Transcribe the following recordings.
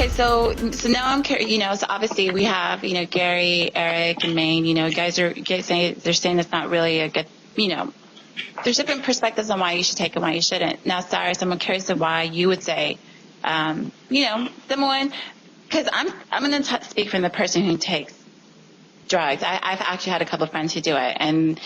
Okay, so now I'm curious. So obviously we have Gary, Eric, and Maine. Guys saying it's not really a good. There's different perspectives on why you should take and why you shouldn't. Now, Cyrus, I'm curious of why you would say, someone, because I'm going to speak from the person who takes drugs. I've actually had a couple of friends who do it, and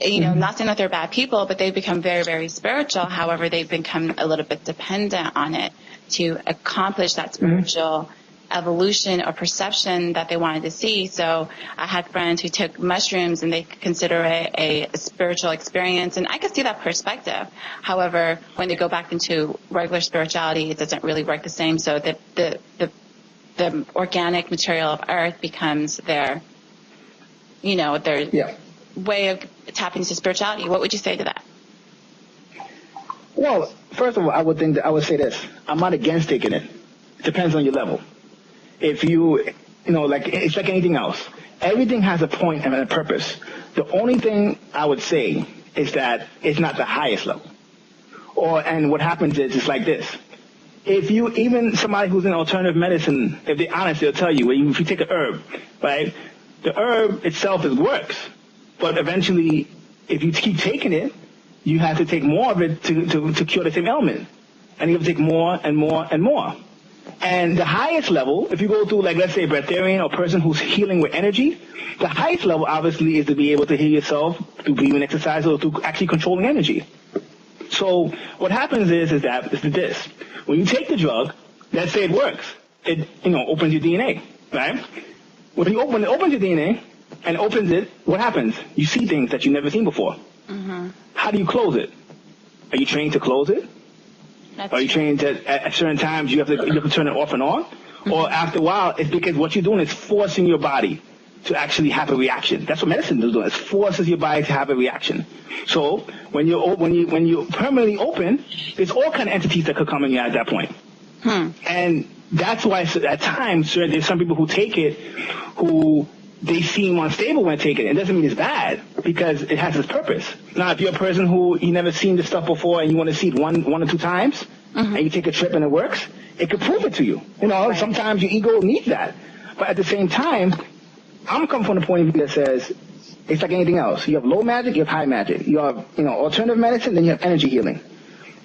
not saying that they're bad people, but they've become very, very spiritual. However, they've become a little bit dependent on it to accomplish that spiritual evolution or perception that they wanted to see. So I had friends who took mushrooms and they consider it a spiritual experience, and I could see that perspective. However, when they go back into regular spirituality, it doesn't really work the same. So the organic material of earth becomes their way of tapping into spirituality. What would you say to that? Well, first of all, I would say this. I'm not against taking it. It depends on your level. If it's like anything else. Everything has a point and a purpose. The only thing I would say is that it's not the highest level. And what happens is it's like this. Even somebody who's in alternative medicine, if they're honest, they'll tell you, if you take an herb, right, the herb itself works. But eventually, if you keep taking it, you have to take more of it to cure the same ailment. And you have to take more and more and more. And the highest level, if you go through, like, let's say, a breatharian or person who's healing with energy, the highest level, obviously, is to be able to heal yourself through breathing exercise or through actually controlling energy. So what happens is this. When you take the drug, let's say it works. It, opens your DNA, right? When it opens your DNA and opens it, what happens? You see things that you've never seen before. Mm-hmm. How do you close it? Are you trained to close it? Are you trained that at certain times you have to turn it off and on? Mm-hmm. Or after a while, it's because what you're doing is forcing your body to actually have a reaction. That's what medicine is doing. It forces your body to have a reaction. So when you're permanently open, there's all kind of entities that could come in you at that point. And that's why at times there's some people who take it who they seem unstable when taking it. It doesn't mean it's bad because it has its purpose. Now, if you're a person who you never seen this stuff before and you want to see it one or two times, and you take a trip and it works, it could prove it to you. Right. Sometimes your ego needs that. But at the same time, I'm coming from the point of view that says it's like anything else. You have low magic, you have high magic. You have alternative medicine, then you have energy healing.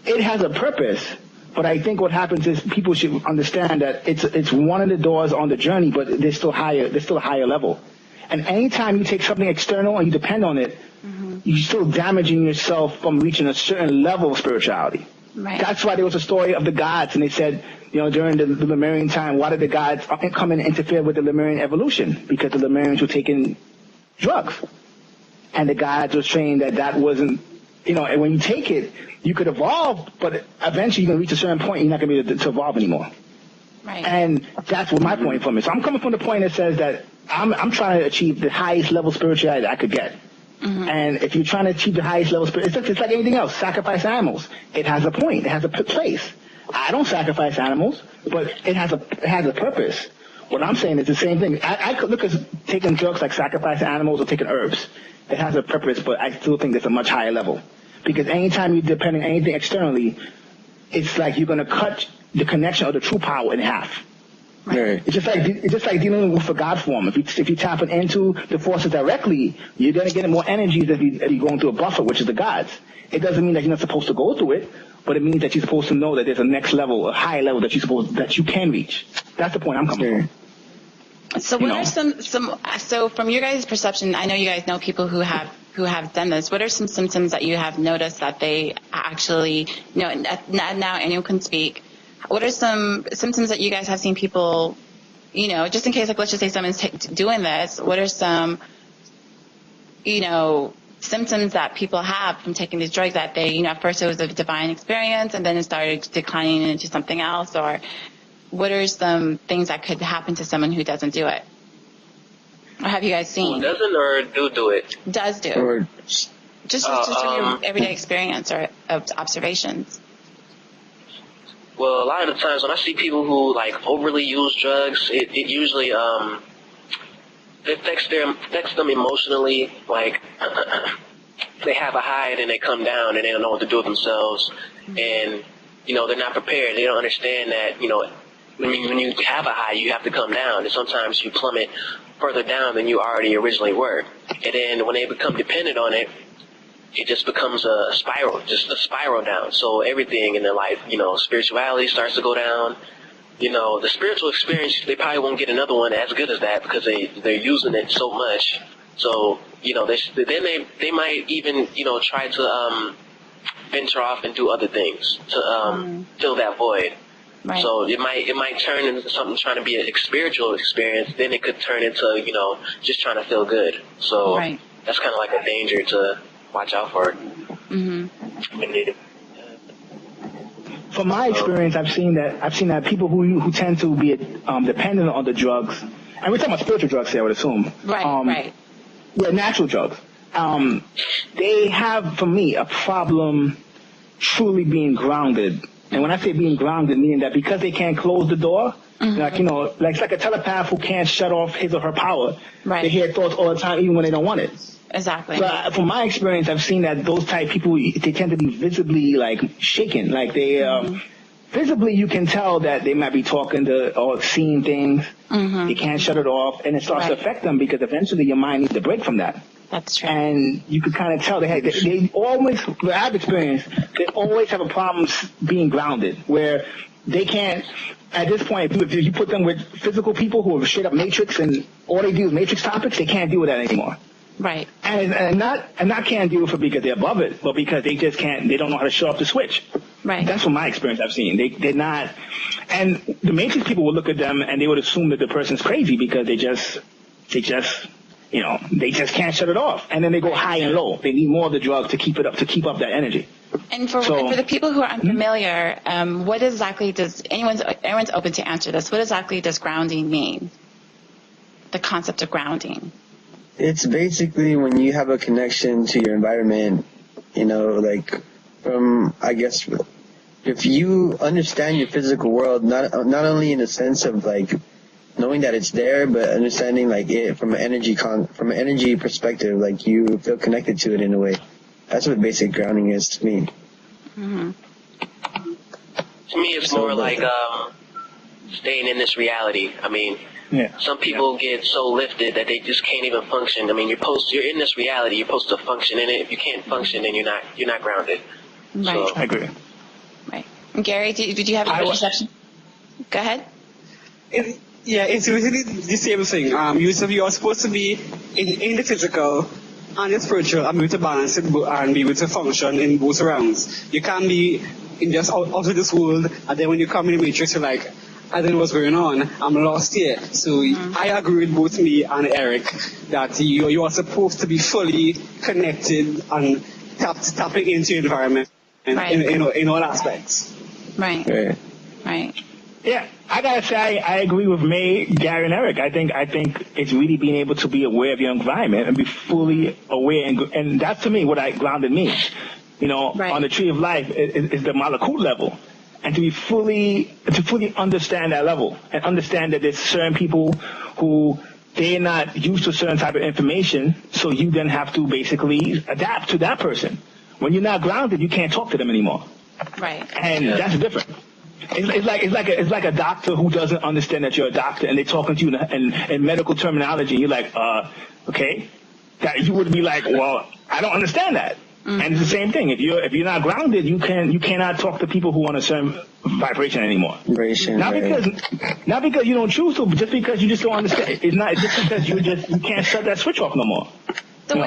It has a purpose. But I think what happens is people should understand that it's one of the doors on the journey, but there's still a higher level. And anytime you take something external and you depend on it, you're still damaging yourself from reaching a certain level of spirituality. Right. That's why there was a story of the gods, and they said, during the Lemurian time, why did the gods come in and interfere with the Lemurian evolution? Because the Lemurians were taking drugs. And the gods were saying that wasn't, and when you take it, you could evolve, but eventually you're going to reach a certain point, you're not going to be able to evolve anymore. Right. And that's what my point from it. So I'm coming from the point that says that I'm trying to achieve the highest level of spirituality that I could get. And if you're trying to achieve the highest level of spirituality, it's like anything else. Sacrifice animals. It has a point. It has a place. I don't sacrifice animals, but it has a purpose. What I'm saying is the same thing. I could look at taking drugs like sacrifice animals or taking herbs. It has a purpose, but I still think it's a much higher level. Because anytime you're depending on anything externally, it's like you're going to cut the connection of the true power in half. Right. It's just like dealing with a God form. If you tap into the forces directly, you're going to get more energies if you're going through a buffer, which is the gods. It doesn't mean that you're not supposed to go through it, but it means that you're supposed to know that there's a next level, a higher level that you can reach. That's the point I'm coming from. So what are so from your guys' perception, I know you guys know people who have done this. What are some symptoms that you have noticed that they actually, now anyone can speak. What are some symptoms that you guys have seen people, just in case, like, let's just say someone's doing this, what are some, symptoms that people have from taking these drugs that they, at first it was a divine experience and then it started declining into something else? Or what are some things that could happen to someone who doesn't do it? Or have you guys seen? Who doesn't or do it? Does do. Or just from your everyday experience or observations. Well, a lot of the times when I see people who overly use drugs, it usually it affects them emotionally. Like they have a high and then they come down and they don't know what to do with themselves, and they're not prepared. They don't understand that when you have a high, you have to come down, and sometimes you plummet further down than you already originally were. And then when they become dependent on it, it just becomes a spiral down. So everything in their life, spirituality starts to go down. The spiritual experience, they probably won't get another one as good as that because they're using it so much. So, they might even, try to venture off and do other things to fill that void. Right. So it might turn into something trying to be a spiritual experience. Then it could turn into, just trying to feel good. So that's kind of like a danger to watch out for. Mm-hmm. From my experience, I've seen that people who tend to be dependent on the drugs, and we're talking about spiritual drugs here, I would assume. Right. Yeah, natural drugs. They have, for me, a problem truly being grounded. And when I say being grounded, meaning that because they can't close the door, like it's like a telepath who can't shut off his or her power. Right. They hear thoughts all the time, even when they don't want it. Exactly. So from my experience, I've seen that those type people, they tend to be visibly shaken. Like they visibly, you can tell that they might be talking to or seeing things. Mm-hmm. They can't shut it off, and it starts to affect them because eventually your mind needs a break from that. That's true. And you can kind of tell they always, what I've experienced, they always have a problem being grounded, where they can't. At this point, if you put them with physical people who are straight up matrix and all they do is matrix topics, they can't deal with that anymore. Right. And not can't do it because they're above it, but because they just can't. They don't know how to show up the switch. Right. That's from my experience I've seen. They're not. And the matrix people will look at them and they would assume that the person's crazy because they just they just can't shut it off. And then they go high and low. They need more of the drugs to keep it up, to keep up that energy. And for the people who are unfamiliar, what exactly does everyone's open to answer this? What exactly does grounding mean? The concept of grounding. It's basically when you have a connection to your environment, from, I guess, if you understand your physical world, not only in the sense of knowing that it's there, but understanding it from an energy perspective, you feel connected to it in a way. That's what basic grounding is to me. Mm-hmm. To me, it's more staying in this reality. I mean, some people get so lifted that they just can't even function. I mean, you're in this reality. You're supposed to function in it. If you can't function, then you're not grounded. Right. So, I agree. Right. And Gary, did you have a perception? Go ahead. It's really the same thing. You are supposed to be in the physical and the spiritual and be able to balance it and be able to function in both realms. You can't be in just out of this world, and then when you come in the matrix, you're like, I don't know what's going on. I'm lost here. So I agree with both me and Eric that you are supposed to be fully connected and tapping into your environment in all aspects. Right. Yeah, I gotta say I agree with May, Gary, and Eric. I think it's really being able to be aware of your environment and be fully aware, and that's to me what grounded means. On the tree of life is the malakut level. And to fully understand that level and understand that there's certain people who they're not used to certain type of information, so you then have to basically adapt to that person. When you're not grounded, you can't talk to them anymore. Right. And that's different. It's like a doctor who doesn't understand that you're a doctor and they're talking to you in medical terminology. And you're like, okay. That you would be like, well, I don't understand that. Mm-hmm. And it's the same thing. If you're not grounded, you cannot talk to people who want a certain vibration anymore. Not because you don't choose to, but just because you just don't understand. It's not just because you can't shut that switch off no more. So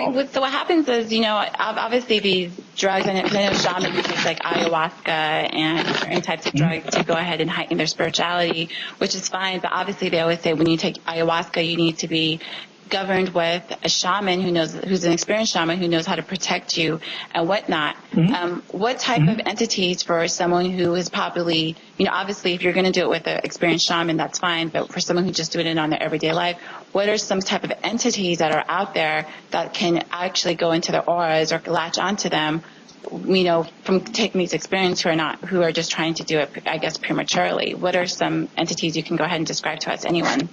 what happens is, obviously these drugs, and I know shamans use like ayahuasca and certain types of drugs to go ahead and heighten their spirituality, which is fine. But obviously they always say when you take ayahuasca, you need to be governed with a shaman who's an experienced shaman who knows how to protect you and whatnot. Mm-hmm. What type of entities for someone who is probably, obviously if you're going to do it with an experienced shaman, that's fine. But for someone who's just doing it on their everyday life, what are some type of entities that are out there that can actually go into their auras or latch onto them, from taking these experiences who are just trying to do it, I guess, prematurely? What are some entities you can go ahead and describe to us, anyone?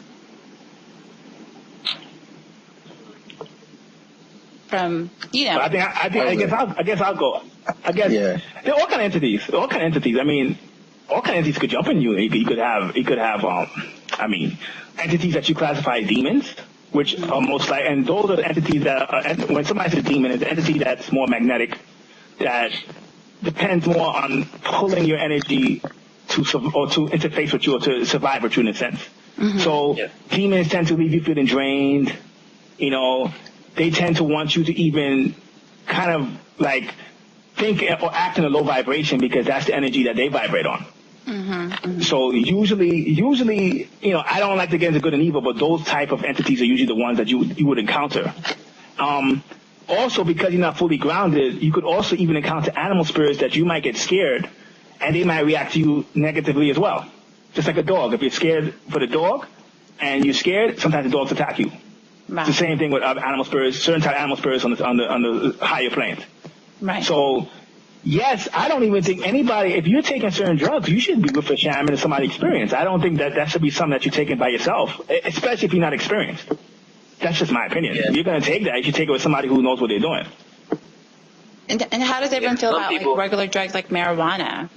From I guess I'll go. They're all kind of entities. I mean, all kinds of entities could jump in you. You could have entities that you classify as demons, which are most like, and those are the entities that when somebody says demon, it's an entity that's more magnetic, that depends more on pulling your energy to interface with you or to survive with you in a sense. So demons tend to leave you feeling drained. You know, they tend to want you to even kind of like think or act in a low vibration because that's the energy that they vibrate on. So usually, you know, I don't like to get into good and evil, but those type of entities are usually the ones that you would encounter. Also, because you're not fully grounded, you could also even encounter animal spirits that you might get scared, and they might react to you negatively as well. Just like a dog. If you're scared for the dog, and you're scared, sometimes the dogs attack you. Right. It's the same thing with animal spirits, certain type of animal spirits on the higher planes. Right. So, yes, I don't even think anybody, if you're taking certain drugs, you should be with a shaman or somebody experienced. I don't think that should be something that you're taking by yourself, especially if you're not experienced. That's just my opinion. If you're going to take that, you should take it with somebody who knows what they're doing. And how does everyone feel about like regular drugs like marijuana?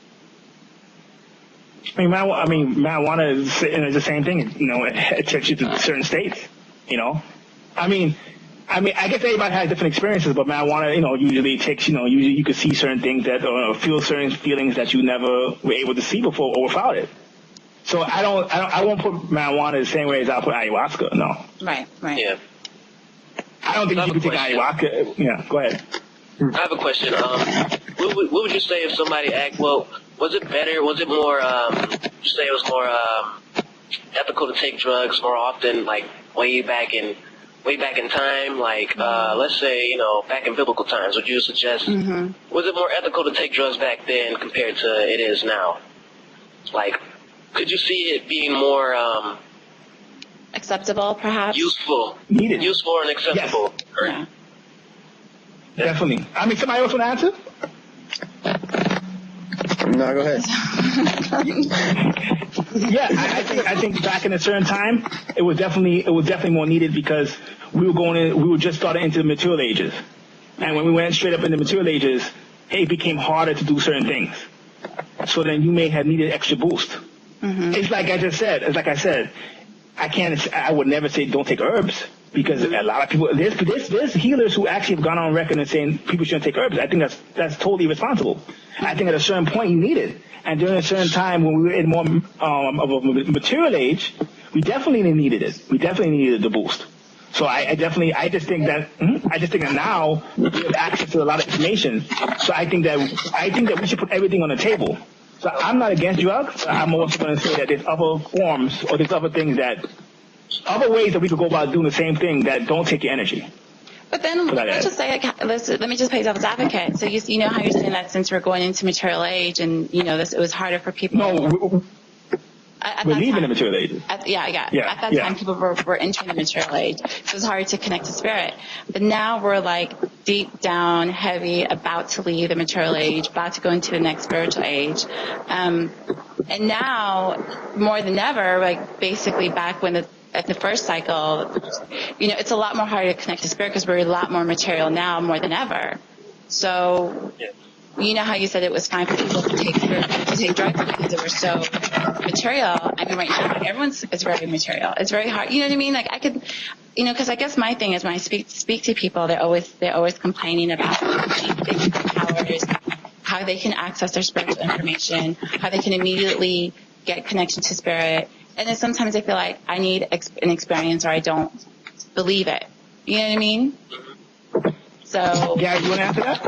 Marijuana is the same thing. You know, it takes you to certain states. You know, I guess everybody has different experiences, but marijuana, you know, usually takes, you know, usually you can see certain things that, or feel certain feelings that you never were able to see before or without it. So I won't put marijuana the same way as I'll put ayahuasca. No. Right. Yeah. I don't think you can take ayahuasca. Yeah, go ahead. I have a question. What would you say if somebody asked, well, was it better, was it more, you say it was more ethical to take drugs more often, like way back in time, like let's say, you know, back in biblical times? Would you suggest, was it more ethical to take drugs back then compared to it is now? Like, could you see it being more acceptable, perhaps? Useful and acceptable? Yes. Yeah. Definitely. I mean, somebody else want to answer? No, go ahead. Yeah, I think back in a certain time, it was definitely more needed because we were just starting into the material ages, and when we went straight up in the material ages, it became harder to do certain things. So then you may have needed extra boost. It's like I said, I would never say don't take herbs. Because a lot of people, there's healers who actually have gone on record and saying people shouldn't take herbs. I think that's totally irresponsible. I think at a certain point you need it, and during a certain time when we were in more of a material age, we definitely needed it. We definitely needed the boost. So I just think that now we have access to a lot of information. So I think that we should put everything on the table. So I'm not against drugs. I'm also going to say that there's other forms or there's other things other ways that we could go about doing the same thing that don't take your energy. But then let's just say, let me just play devil's advocate. So you know how you're saying that since we're going into material age, and you know it was harder for people. No, we're leaving the material age. At that time, people were entering the material age, so it was hard to connect to spirit. But now we're like deep down, heavy, about to leave the material age, about to go into the next spiritual age, and now more than ever, like basically back when at the first cycle, you know, it's a lot more harder to connect to spirit because we're a lot more material now more than ever. So, you know how you said it was fine for people to take drugs because they were so material. I mean, right now, everyone is very material. It's very hard. You know what I mean? Like I could, you know, because I guess my thing is when I speak to people, they're always complaining about powers, how they can access their spiritual information, how they can immediately get connection to spirit. And then sometimes I feel like I need an experience or I don't believe it. You know what I mean? So. Gary, you want to answer that?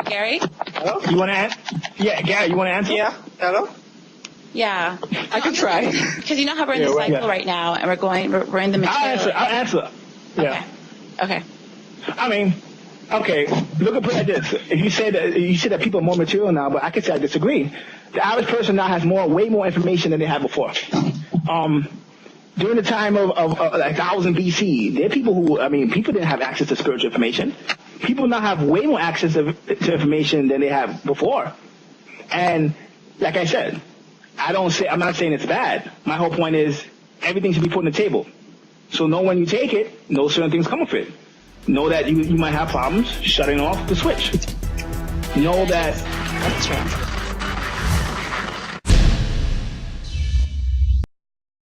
Gary? Hello? You want to answer? Yeah, Gary, you want to answer? Yeah. Hello? Yeah. I can try. Because you know how we're in the cycle right now and we're in the material. I'll answer. Yeah. Okay. I mean, okay, look at it like this. If you say that people are more material now, but I could say I disagree. The average person now has way more information than they had before. During the time of like 1000 BC, there are people people didn't have access to spiritual information. People now have way more access to information than they have before. And like I said, I'm not saying it's bad. My whole point is everything should be put on the table. So know when you take it, know certain things come with it. Know that you might have problems shutting off the switch. Know that That's true.